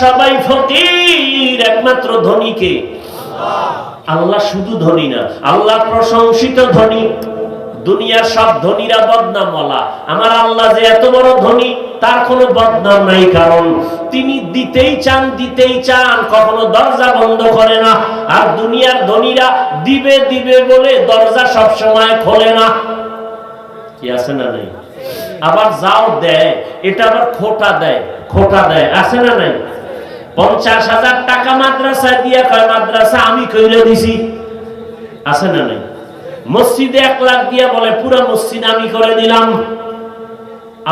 সবাই ফকির, একমাত্র ধনীকে আল্লাহ। শুধু ধনী না, আল্লাহ প্রশংসিত ধনী। দুনিয়ার সব ধনীরা বদনামওয়ালা, আমার আল্লাহ যে এত বড় ধনী তার কোনো বদনাম নাই, কারণ তিনি দিতেই চান, কখনো দরজা বন্ধ করে না। আর দুনিয়ার ধনীরা দিবে দিবে বলে দরজা সব সময় খোলে না, কি আছে না নাই? আবার যাও দেয়, এটা আবার খোটা দেয়, আছে না নাই? 50,000 টাকা মাদ্রাসায় দিয়ে কয় মাদ্রাসা আমি কইরে দিছি, আছে না নাই? মসজিদে 1 লাখ দিয়া বলে পুরো মসজিদ আমি করে দিলাম।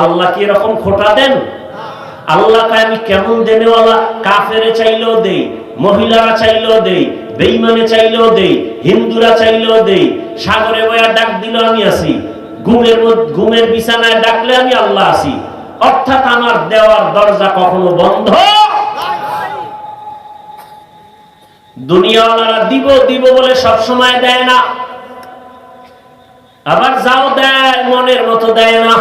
আল্লাহ কি এরকম খোটা দেন? আল্লাহ কয় আমি কেমন দেনেওয়ালা, কাফেরে চাইলেও দেই, মহিলারা চাইলেও দেই, বেঈমানে চাইলেও দেই, হিন্দুরা চাইলেও দেই, সাগরে বয়া ডাক দিলেও আমি আছি, ঘুমের বিছানায় ডাকলে আমি আল্লাহ আছি। অর্থাৎ আমার দেওয়ার দরজা কখনো বন্ধ। দুনিয়াওয়ালারা দিব বলে সব সময় দেয় না, আবার যাও দেয় মনের মতো দেয় না।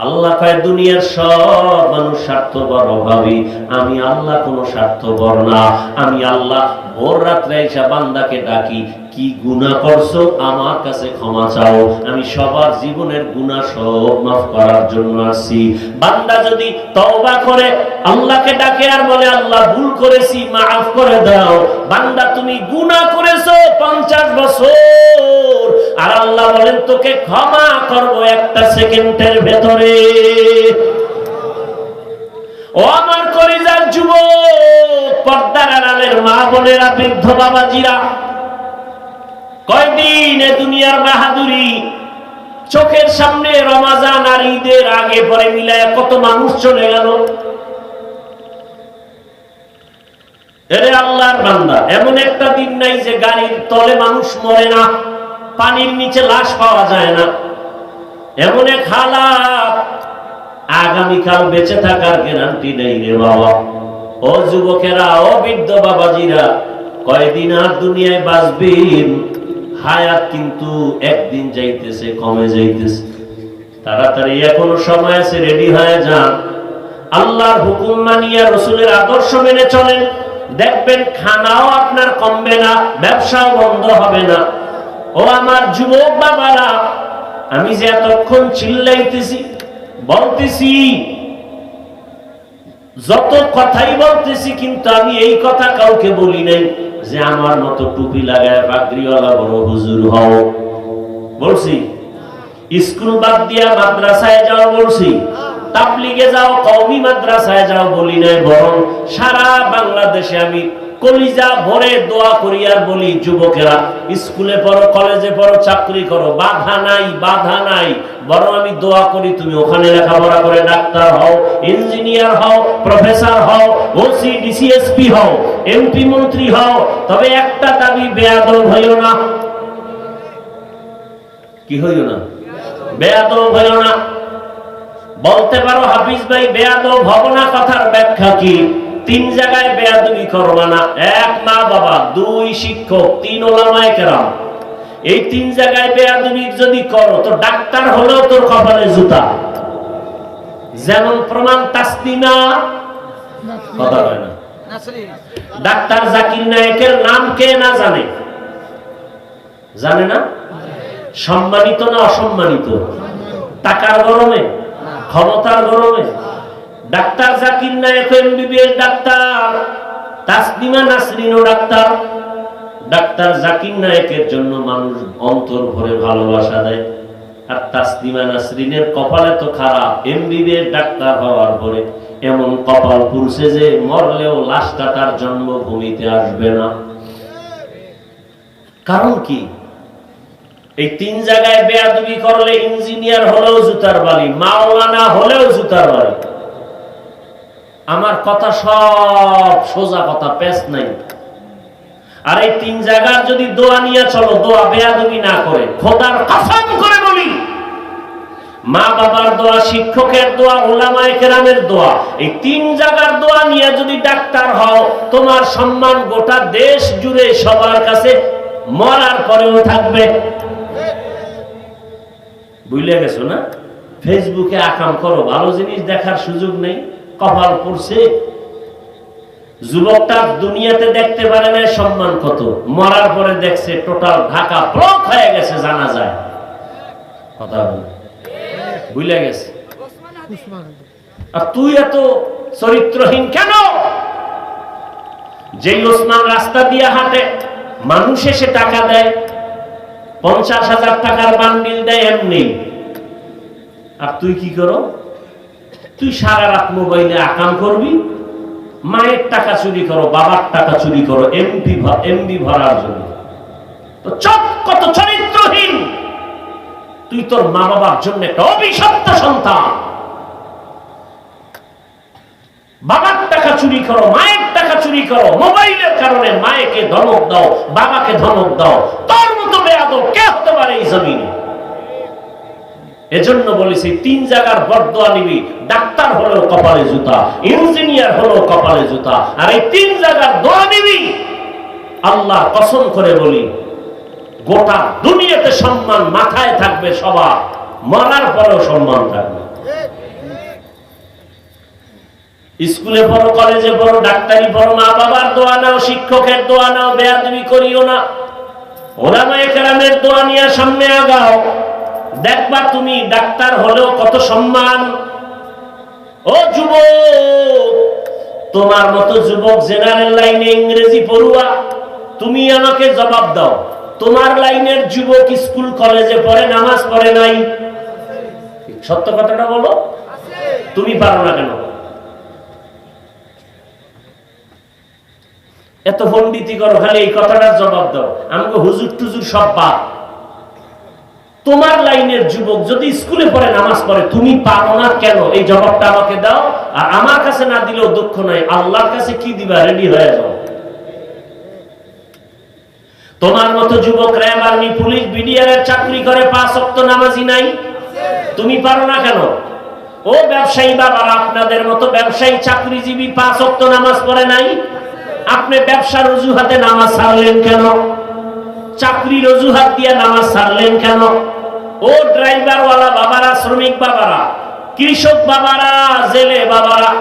আল্লাহ কয় দুনিয়ার সব মানুষ স্বার্থপর অভাবী, আমি আল্লাহ কোনো স্বার্থপর না। আমি আল্লাহ ভোর রাত্রে এসে বান্দাকে ডাকি, কি গুনাহ করছো আমার কাছে ক্ষমা চাও, আমি সবার জীবনের গুনাহ সব মাফ করার জন্য আসি। বান্দা যদি তওবা করে আল্লাহকে ডাকে আর বলে আল্লাহ ভুল করেছি মাফ করে দাও, বান্দা তুমি গুনাহ করেছো 50 বছর, আর আল্লাহ বলেন তোকে ক্ষমা করব 1 সেকেন্ডের ভেতরে। ও আমার কলিজার যুবক, পর্দার আড়ালের মা বোনেরা, বৃদ্ধ বাবাজিরা, কয়দিন এ দুনিয়ার বাহাদুরি চোখের সামনে রমজান আর ঈদের আগে পরে মিলায় কত মানুষ চলে গেল। এরে আল্লাহর বান্দা, এমন একটা দিন নাই যে গাড়ির তলে মানুষ মরে না, পানির নিচে লাশ পাওয়া যায় না। এমন এক হালাত, আগামীকাল বেঁচে থাকার গ্যারান্টি নেই রে বাবা। ও যুবকেরা, ও বৃদ্ধ বাবাজিরা, কয়দিন আর দুনিয়ায় বাঁচবেন? হায়াত কিন্তু একদিন যাইতেছে, কমে যাইতেছে। তাড়াতাড়ি এখনো সময় আছে, রেডি হয়ে যান। আল্লাহর হুকুম মানিয়া রাসূলের আদর্শ মেনে চলেন, দেখবেন খানাও আপনার কমবে না, ব্যবসাও বন্ধ হবে না। ও আমার যুবক বাবারা, আমি যে এতক্ষণ চিল্লাইতেছি, বলতেছি, যত কথাই বলতেছি, কিন্তু আমি এই কথা কাউকে বলি নাই যে আমার মতো টুপি লাগায় পাগড়িওয়ালা বড় হুজুর হও। বলছি স্কুল বাদ দিয়া মাদ্রাসায় যাও, বলছি তাবলিগে যাও, কওমি মাদ্রাসায় যাও বলি নাই, বরং সারা বাংলাদেশে আমি কলিজা ভরে দোয়া করি আর বলি, যুবকেরা স্কুলে পড়ো, কলেজে পড়ো, চাকরি করো, বাধা নাই, বরং আমি দোয়া করি তুমি ওখানে লেখাপড়া করে ডাক্তার হও, ইঞ্জিনিয়ার হও, প্রফেসর হও, ওসি ডিসিএসপি হও, এমপি মন্ত্রী হও, তবে একটা দাবি, বেয়াদব হইও না। কি হইও না? বেয়াদব হইও না। বলতে পারো হাফিজ ভাই বেয়াদব হব না, কথার ব্যাখ্যা কি? 3 জায়গায় বেয়াদবি করবা না। 1 মা বাবা, 2 শিক্ষক, 3 ওলামায়ে কেরাম। এই 3 জায়গায় বেয়াদবি যদি করো তো ডাক্তার হলেও তোর কপালে জুতা। যেমন প্রমাণ তাসলিমা, কথা হয় না, ডাক্তার জাকির নায়েকের নাম কে না জানে? জানে না? সম্মানিত না অসম্মানিত? টাকার গরমে, ক্ষমতার গরমে? Doctor Zakir Naik MBBS doctor, Taslima নাসরিনও ডাক্তার। ডাক্তার জাকির নায়েকের জন্য মানুষ অন্তর ভরে ভালোবাসা দেয়, আর তাসলিমা নাসরিনের কপালে তো খারাপ, এমবিবিএস ডাক্তার হওয়ার পরে এমন কপাল পুরছে যে মরলেও লাশটা তার জন্মভূমিতে আসবে না। কারণ কি? এই 3 জায়গায় বেয়াদবি করলে ইঞ্জিনিয়ার হলেও জুতার বাড়ি, মাওলানা হলেও জুতার বাড়ি। আমার কথা সব সোজা কথা, পেশ নাই। আর এই 3 জায়গার যদি দোয়া নিয়ে চলো, দোয়া বেয়াদবি না করে, খোদার কসম করে বলি, মা বাবার দোয়া, শিক্ষকের দোয়া, উলামায়ে কেরামের দোয়া, এই 3 জায়গার দোয়া নিয়ে যদি ডাক্তার হও, তোমার সম্মান গোটা দেশ জুড়ে সবার কাছে মরার পরেও থাকবে। বুঝলে গেছো না? ফেসবুকে আকাম করো, ভালো জিনিস দেখার সুযোগ নেই, কপাল পড়ছে, যুবকটা দুনিয়াতে দেখতে পারে না সম্মান কত, মরার পরে দেখছে টোটাল ঢাকা ব্লক হয়ে গেছে, জানা যায় কথা ভুলে গেছে। আর তুই এত চরিত্রহীন কেন? যেই ওসমান রাস্তা দিয়ে হাঁটে, মানুষ এসে টাকা দেয়, 50,000 টাকার বান্ডিল দেয় এমনি, আর তুই কি করো? তুই সারা রাত মোবাইলে আকাম করবি, মায়ের টাকা চুরি করো, বাবার টাকা চুরি করো এমবি ভরার জন্য। তো কত চরিত্রহীন তুই, তোর মা বাবার জন্য একটা অভিশপ্ত সন্তান। বাবার টাকা চুরি করো, মায়ের টাকা চুরি করো, মোবাইলের কারণে মায়েকে ধমক দাও, বাবাকে ধমক দাও। তোর মতো বেয়াদব কে হতে পারে এই জমিনে? এজন্য বলেছি 3 জায়গার বরদোয়া নিবি, ডাক্তার হলো কপালে জুতা, ইঞ্জিনিয়ার হলো কপালে জুতা, আর এই 3 জায়গার দোয়া নিবি। আল্লাহ কসম করে বলি, গোটা দুনিয়াতে সম্মান মাথায় থাকবে সবার, মরার পরেও সম্মান থাকবে। স্কুলে পড়ো, কলেজে পড়ো, ডাক্তারি পড়ো, মা বাবার দোয়া নাও, শিক্ষকের দোয়া নাও, বেয়াদবি করিও না। ওলামায়ে কেরামের দোয়া নিয়ে সামনে আগাও, দেখবা তুমি ডাক্তার হলেও কত সম্মান। ও যুবক, তোমার মতো যুবক জেনারেল লাইনে ইংরেজি পড়ুয়া, তুমি আমাকে জবাব দাও, তোমার লাইনের যুবক স্কুল কলেজে পড়ে, নামাজ পড়ে নাই? সত্য কথাটা বলো, তুমি পারো না কেন? এত পণ্ডিতি করো, খালি এই কথাটার জবাব দাও। আমাকে হুজুর টুজুর সব বাদ। তোমার লাইনের যুবক যদি স্কুলে পড়ে, নামাজ পড়ে, তুমি পারো না কেন? এই জবাবটা আমাকে দাও। আর আমার কাছে না দিলেও দুঃখ নাই, আল্লাহর কাছে কি দিবা? রেডি হয়ে যাও। তোমার মতো যুবক র্যাব, আর্মি, পুলিশ, বিডিআর এর চাকরি করে, 5 ওয়াক্ত নামাজি নাই, তুমি পারো না কেন? ও ব্যবসায়ী বাবারা, আপনাদের মতো ব্যবসায়ী চাকরিজীবী 5 ওয়াক্ত নামাজ পড়ে নাই, আপনি ব্যবসার অজুহাতে নামাজ ছাড়লেন কেন? চাকরির অজুহাত দিয়ে নামাজ ছাড়লেন কেন? ও ড্রাইভার ওয়ালা বাবারা, শ্রমিক বাবারা, কৃষক বাবারা, জেলে বাবারা,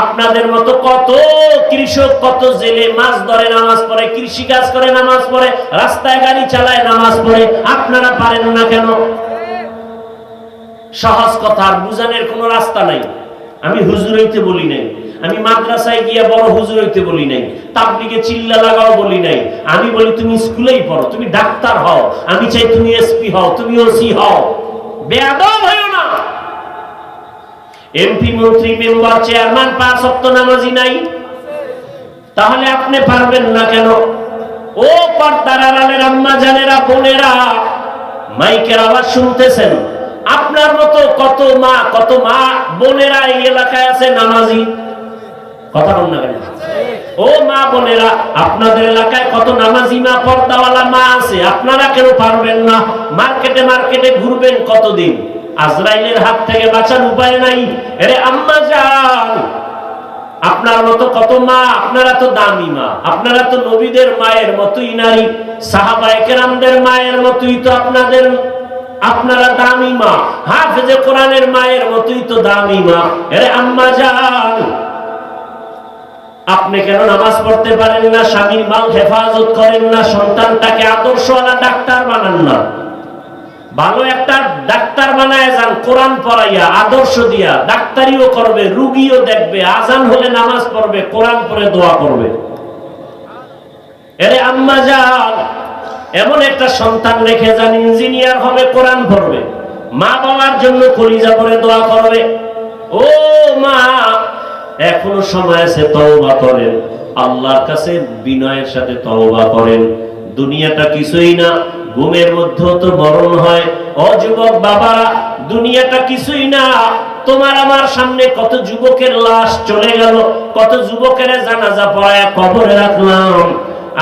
আপনাদের মতো কত কৃষক, কত জেলে মাছ ধরে নামাজ পড়ে, কৃষি কাজ করে নামাজ পড়ে, রাস্তায় গাড়ি চালায় নামাজ পড়ে, আপনারা পারেন না কেন? সহজ কথা, আর বুঝানোর কোনো রাস্তা নাই। আমি হুজুর হইতে বলি নাই, আমি মাদ্রাসায় গিয়ে বড় হুজুর হইতে বলি নাই, তাবলীগে চিল্লা লাগাও বলি নাই। আমি বলি তুমি স্কুলেই পড়ো, তুমি ডাক্তার হও, আমি চাই তুমি এসপি হও, তুমি ওসি হও। বেয়াদব হইও না। এমপি, মন্ত্রী, মেম্বার, চেয়ারম্যান 5 ওয়াক্ত নামাজি নাই, তাহলে আপনি পারবেন না কেন? ও পর্দার আড়ালের আম্মা জানেরা, বোনেরা, মাইকের আওয়াজ শুনতেছেন, আপনার মতো কত মা বোনেরা এই এলাকায় আছে নামাজি, কথা বল না কেন? ও মা বোনেরা, আপনাদের এলাকায় কত নামাজি মা, পর্দাওয়ালা মা আছে, আপনারা কেন পারবেন না? মার্কেটে ঘুরবেন কতদিন? আজরাইলের হাত থেকে বাঁচার উপায় নাই। আরে আম্মা যান, আপনার মতো কত মা, আপনারা তো দামি মা, আপনারা তো নবীদের মায়ের মতোই নারী, সাহাবায়ে কেরামদের মায়ের মতোই তো আপনারা দামি মা, হাফেজে কোরআনের মায়ের মতোই তো দামি মা। আরে আম্মা যান, আপনি কেন নামাজ পড়তে পারেন না? স্বামীর মাল হেফাজত করেন না? সন্তানটাকে আদর্শওয়ালা ডাক্তার বানান না? ভালো একটা ডাক্তার বানায় যান, কোরআন পড়াইয়া, আদর্শ দিয়া, ডাক্তারিও করবে, রুগীও দেখবে, আজান হলে নামাজ পড়বে, কোরআন পড়ে দোয়া করবে। আরে আম্মা যান, এমন একটা সন্তান রেখে যান, ইঞ্জিনিয়ার হবে, কোরআন পড়বে, মা বাবার জন্য কলিজা পড়ে দোয়া করবে। ও মা, এখনো সময় আছে, তওবা করেন, আল্লাহর কাছে বিনয়ের সাথে তওবা করেন। দুনিয়াটা কিছুই না, ঘুমের মধ্যেও তো মরণ হয়। ও যুবক বাবারা, দুনিয়াটা কিছুই না। তোমার আমার সামনে কত যুবকের লাশ চলে গেল, কত যুবকের জানাজা পড়ায় কবরে রাখলাম।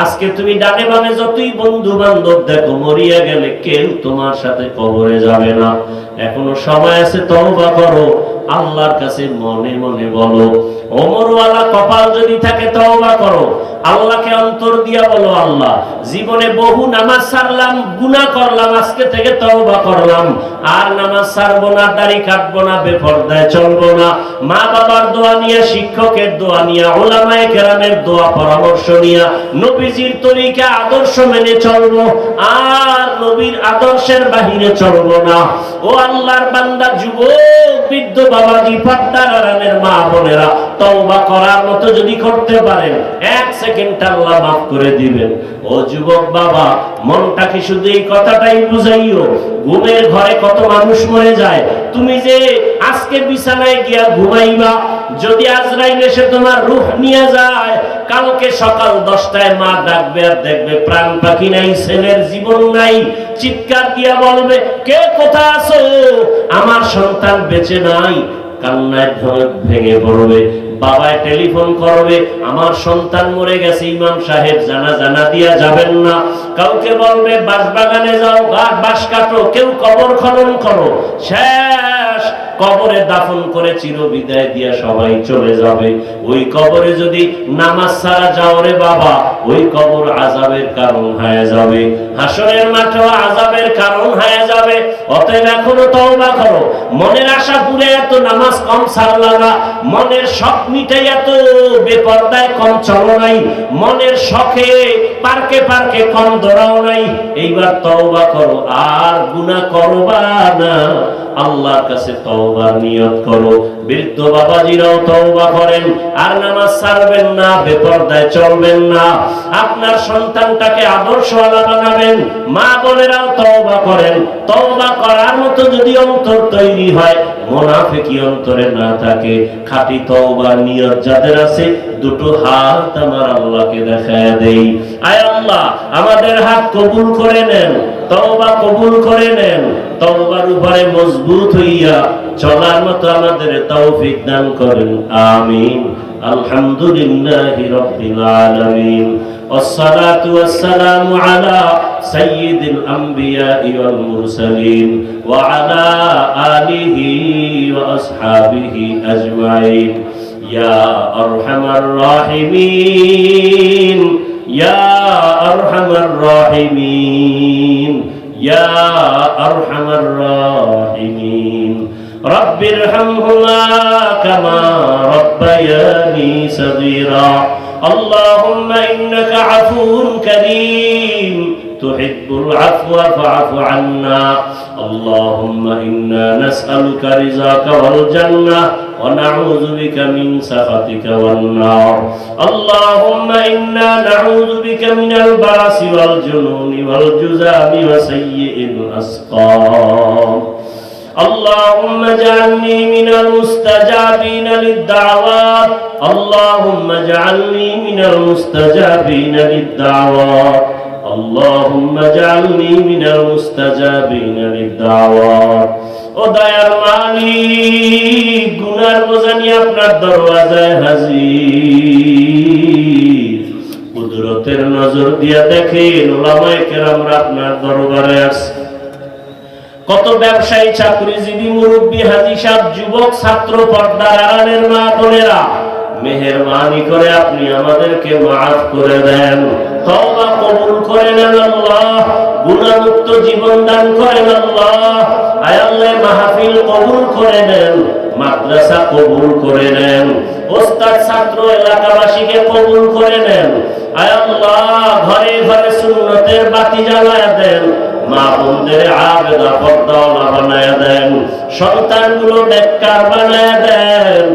আজকে তুমি ডানে বামে যতই বন্ধু বান্ধব দেখো, মরিয়া গেলে কেউ তোমার সাথে কবরে যাবে না। এখনো সময় আছে, তওবা করো, আল্লাহর কাছে মনে মনে বলো। ওমরওয়ালা কপাল যদি থাকে তওবা করো, আল্লাহকে অন্তর দিয়া বলো, আল্লাহ জীবনে বহু নামাজ ছাড়লাম, গুনাহ করলাম, আজকে থেকে তওবা করলাম, আর নামাজ ছাড়বো না, দাড়ি কাটবো না, বেপরদায় চলবো না। মা বাবার দোয়া নিয়ে, শিক্ষকের দোয়া নিয়ে, উলামায়ে কেরামের দোয়া পরামর্শ নিয়ে নবীজির তরিকা আদর্শ মেনে চলবো, আর নবীর আদর্শের বাহিরে চলবো না। ও আল্লাহর বান্দা, যুবক, বৃদ্ধ, বাবাজি, পর্দার আড়ালের মা বোনেরা, তওবা করার মতো যদি করতে পারেন, 1 সেকেন্ড আল্লাহ মাফ করে দিবেন। ও যুবক বাবা, মনটাকে শুধু এই কথাটাই বুঝাইও, ঘুমের ঘরে কত মানুষ মরে যায়। তুমি যে আজকে বিছানায় গিয়া ঘুমাইবা, যদি আজরাইল এসে তোমার রূহ নিয়ে যায়, কালকে সকাল 10টায় মা ডাকবে, আর দেখবে প্রাণ পাখি নাই, ছেলের জীবন নাই। চিৎকার দিয়া বলবে, কে কোথায় আছো? আমার সন্তান বেঁচে নাই। কান্নায় ভেঙে পড়বে। বাবায় টেলিফোন করবে, আমার সন্তান মরে গেছে, ইমাম সাহেব জানাজা দিয়া যাবেন না। কাউকে বলবে বাঁশবাগানে যাও, বাঁশ কাটো, কেউ কবর খনন করো। শেষ কবরে দাফন করে চিরবিদায় দিয়া সবাই চলে যাবে। ওই কবরে যদি নামাজ ছাড়া যাও রে বাবা, ওই কবর আযাবের কারণ হয়ে যাবে, হাসরের মাঠেও আযাবের কারণ হয়ে যাবে। অতএব এখনো তওবা করো। মনের আশা পুরে এত নামাজ কম ছাড়লা না, মনের শখ মিটাই এত বেপরদায় কম চলো নাই, মনের শখে পার্কে পার্কে কম দৌড়াও নাই। এইবার তওবা করো, আর গুনাহ করবা না। আল্লাহর কাছে তওবার নিয়ত করো। বৃদ্ধ বাবাজিরাও তওবা করেন, আর নামাজ ছাড়বেন না, বেপরদায় চলবেন না। আপনার সন্তানটাকে আদর্শওয়ালা বানাবেন। মা বোনেরাও তওবা করেন। তওবা করার মতো যদি অন্তর তৈরি হয়, মুনাফিকি অন্তরে না থাকে, খাঁটি তওবার নিয়ত যাদের আছে, দুটো হাত আমার আল্লাহকে দেখায় দেই। আয় আল্লাহ, আমাদের হাত কবুল করে নেন, তওবা কবুল করে নেন। তওবার উপরে মজবুত হইয়া চলার মতো আমাদের তৌফিক দান করেন, আমিন। আলহামদুলিল্লাহি রাব্বিল আলামিন। والصلاة والسلام على سيد الأنبياء والمرسلين وعلى آله وأصحابه أجمعين يا أرحم الراحمين يا أرحم الراحمين يا أرحم الراحمين رب ارحمهما كما ربياني صغيرا اللهم إنك عفو كريم تحب العفو فاعف عنا اللهم إنا نسألك رضاك والجنة ونعوذ بك من سخطك والنار اللهم إنا نعوذ بك من البرص والجنون والجذام وسيء الأسقام اللهم اجعلني من المستجابين للدعوات اللهم اجعلني من المستجابين للدعوات اللهم اجعلني من المستجابين للدعوات ও দয়ার মালিক, গুনার বোঝা নিয়ে আপনার দরওয়াজায় হাজির। কুদরতের নজর দিয়া দেখেন, উলামায়ে কেরামরা আপনার দরবারে আসে। কত ব্যবসায়ী, চাকরিজীবী, মুরব্বী, হাজী সাহেব, যুবক, ছাত্র, পর্দার আড়ালের মা বোনেরা, মেহেরবানি করে আপনি আমাদেরকে মাফ করে দেন, তওবা কবুল করে নেন আল্লাহ, গুনাহমুক্ত জীবন দান করেন আল্লাহ। আয় আল্লাহ, মাহফিল কবুল করে নেন, মাদ্রাসা কবুল করে নেন, ওস্তাদ, ছাত্র, এলাকাবাসীকে কবুল করে নেন। আয় আল্লাহ, ঘরে ঘরে সুন্নতের বাতি জ্বালায় দেন, মা বোনদের আবেদা পর্দাওয়ালা বানায় দেন, সন্তানগুলো নেককার বানায় দেন।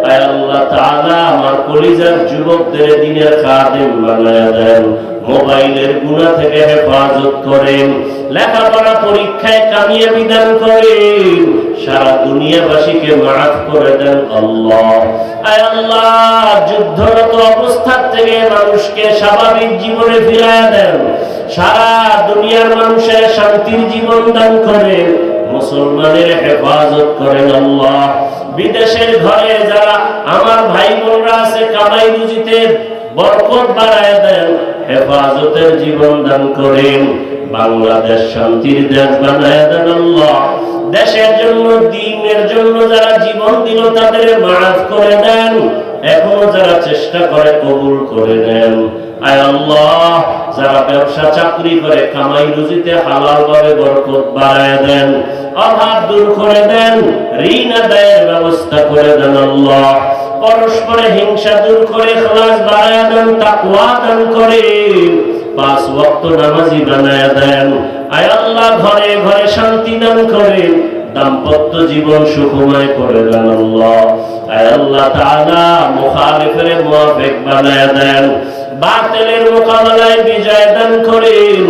আয় আল্লাহ তাআলা, আমার কলিজার যুবকদের দ্বীনের খাদেম বানায় দেন, মোবাইলের গুনাহ থেকে হেফাজত করেন, লেখাপড়া পরীক্ষায় কামিয়াবি দান করেন, সারা দুনিয়াবাসীকে মাফ করে দেন আল্লাহ। আয় আল্লাহ, যুদ্ধরত অবস্থা থেকে মানুষকে স্বাভাবিক জীবনে ফিরায় দেন, সারা দুনিয়ার মানুষের শান্তির জীবন দান করেন, মুসলমানের হেফাজত করেন আল্লাহ। বিদেশের ঘরে যারা আমার ভাই বোনরা আছে, কামাই রুজিতে বরকত বাড়ায় দেন, হেফাজতের জীবন দান করেন, বাংলাদেশ শান্তির দেশ বানায় দেন আল্লাহ। দেশের জন্য, দ্বীনের জন্য যারা জীবন দিল তাদের মাফ করে দেন, এখনো যারা চেষ্টা করে কবুল করে দেন। আয় আল্লাহ, যারা ব্যবসা চাকরি করে কামাই রুজিতে হালাল ভাবে বরকত বাড়ায় দেন, অভাব দূর করে দেন, ঋণ আদায়ের ব্যবস্থা করে দেন আল্লাহ। পরস্পরে হিংসা দূর করে ইখলাস বাড়ায় দেন, তাকওয়া দান করেন, 5 ওয়াক্ত নামাজি বানায় দেন। আয় আল্লাহ, ঘরে ঘরে শান্তি দান করেন, দাম্পত্য জীবন সুখময় করে দেন আল্লাহ। আয় আল্লাহ তাআলা, মুখালিফের মুওয়াফিক বানায় দেন, বাতিলের মোকাবেলায় বিজয় দান করেন,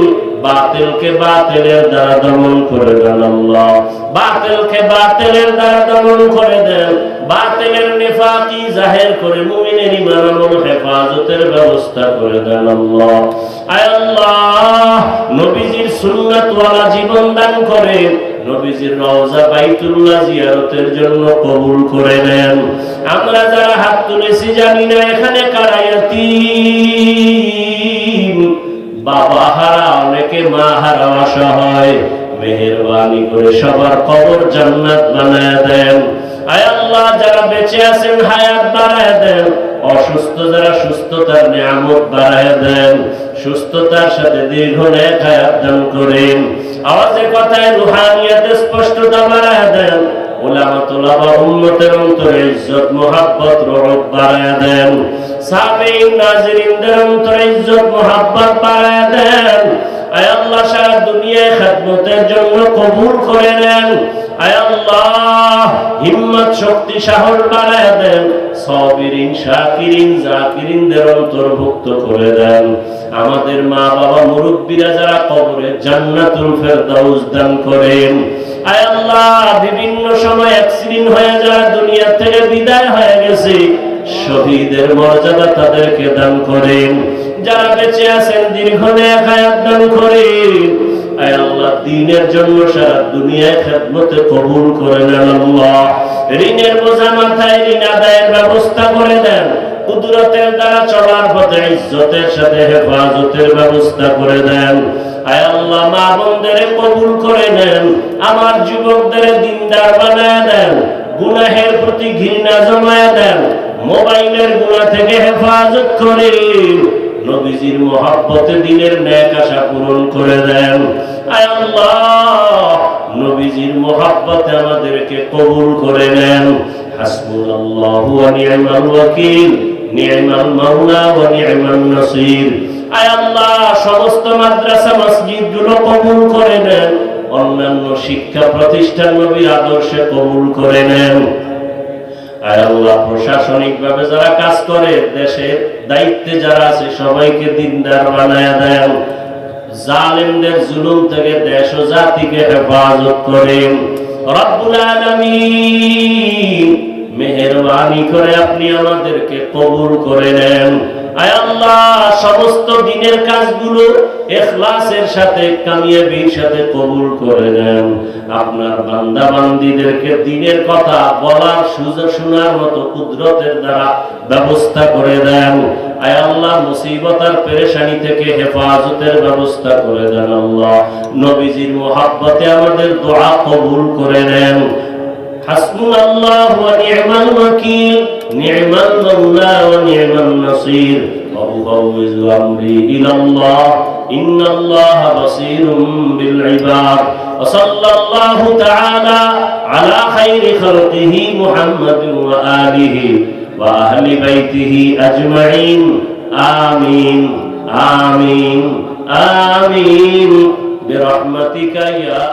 বাতিলকে বাতিলের দ্বারা দমন করে দেন আল্লাহ। বাতিলকে বাতিলের দ্বারা দমন করে দেন, বাতিলের নিফাকি জাহির করে মুমিনের ঈমান আমল হেফাজতের ব্যবস্থা করে দেন আল্লাহ। আয় আল্লাহ, নবীজির সুন্নাত ওয়ালা জীবন দান করেন, নবীজির রওজা বাইতুল্লাহ জিয়ারতের জন্য কবুল করে নেন। আমরা যারা হাত তুলেছি জানি না এখানে কারা ইয়াতীম, বাবা হারা, অনেকে মা হারা অসহায়, মেহেরবানি করে সবার কবর জান্নাত বানায় দেন। আয় আল্লাহ, যারা বেঁচে আছেন হায়াত বাড়ায় দেন, অসুস্থ যারা সুস্থতার নিয়ামত বাড়ায় দেন, সুস্থতার সাথে দীর্ঘ নেক হায়াত দান করেন। আওয়াজে কথায় রুহানিয়াতে স্পষ্টতা বাড়ায় দেন, উলামা তুলাবা উম্মতের অন্তরে ইজ্জত মুহাব্বত রহমত বাড়ায় দেন, সাহাবীন নাজিরিনদের অন্তরে ইজ্জত মুহাব্বত বাড়ায় দেন। আয় আল্লাহ, সারা দুনিয়ায় খিদমতের জন্য কবুল করে নেন। আয় আল্লাহ, হিম্মত শক্তি সাহস বাড়ায় দেন, সাবিরিন শাকিরিন জাকিরিনদের অন্তর্ভুক্ত করে দেন। আমাদের মা বাবা মুরব্বীরা যারা কবরে জান্নাতুল ফেরদাউস দান করেন। আয় আল্লাহ, বিভিন্ন সময় অ্যাক্সিডেন্ট হয়ে যারা দুনিয়া থেকে বিদায় হয়ে গেছে, শহীদের মর্যাদা তাদেরকে দান করেন। যারা বেঁচে আছেন দীর্ঘ নেক হায়াত দান করেন। আয় আল্লাহ, দ্বীনের জন্য সারা দুনিয়ায় খিদমতে কবুল করে নেন আল্লাহ। ঋণের বোঝা মাথায়, ঋণ আদায়ের ব্যবস্থা করে দেন, কুদরতের দ্বারা চলার পথে ইজ্জতের সাথে হেফাজতের ব্যবস্থা করে দেন। আয় আল্লাহ, মা বোনদের কবুল করে নেন, আমার যুবকদের দিনদার বানায় দেন, গুনাহের প্রতি ঘৃণা জমায় দেন, মোবাইলের গুনাহ থেকে হেফাজত করেন, নবীজির মহব্বতে দিনের নেক আশা পূরণ করে দেন। আয় আল্লাহ, নবীজির মহব্বতে আমাদেরকে কবুল করে নেন। হাসবুনাল্লাহু ওয়া নি'মাল ওয়াকিল, নি'মাল মাওলা ওয়া নি'মান নাসির। আয় আল্লাহ, সমস্ত মাদ্রাসা মসজিদগুলো কবুল করে নেন, অন্যান্য শিক্ষা প্রতিষ্ঠান নবীর আদর্শে কবুল করে নেন। আয় আল্লাহ, প্রশাসনিকভাবে যারা কাজ করে, দেশের দায়িত্বে যারা আছে, সবাইকে দিনদার বানায় দেন, জালেমদের জুলুম থেকে দেশ ও জাতিকে হেফাজত করেন। রব্বুল আলামিন, মেহেরবানি করে আপনি আমাদেরকে কবুল করে নেন। আয় আল্লাহ, সমস্ত দিনের কাজগুলো ইখলাসের সাথে, কামিয়াবির সাথে কবুল করে নেন। আপনার বান্দা বান্দীদেরকে দ্বীনের কথা বলার, সুযোগ শোনার মতো কুদরতের দ্বারা ব্যবস্থা করে দেন। আয় আল্লাহ, মুসিবত আর পেরেশানি থেকে হেফাজতের ব্যবস্থা করে দেন আল্লাহ। নবীজির মুহাব্বতে আমাদের দোয়া কবুল করে নেন। হাসবুনাল্লাহু ওয়া নি'মাল ওয়াকিল, নি'মাল মাওলা ওয়া নি'মান নাসির। وأفوض أمري إلى الله إن الله بصير بالعباد وصلى الله تعالى على خير خلقه محمد وآله وأهل بيته أجمعين آمين آمين آمين برحمتك يا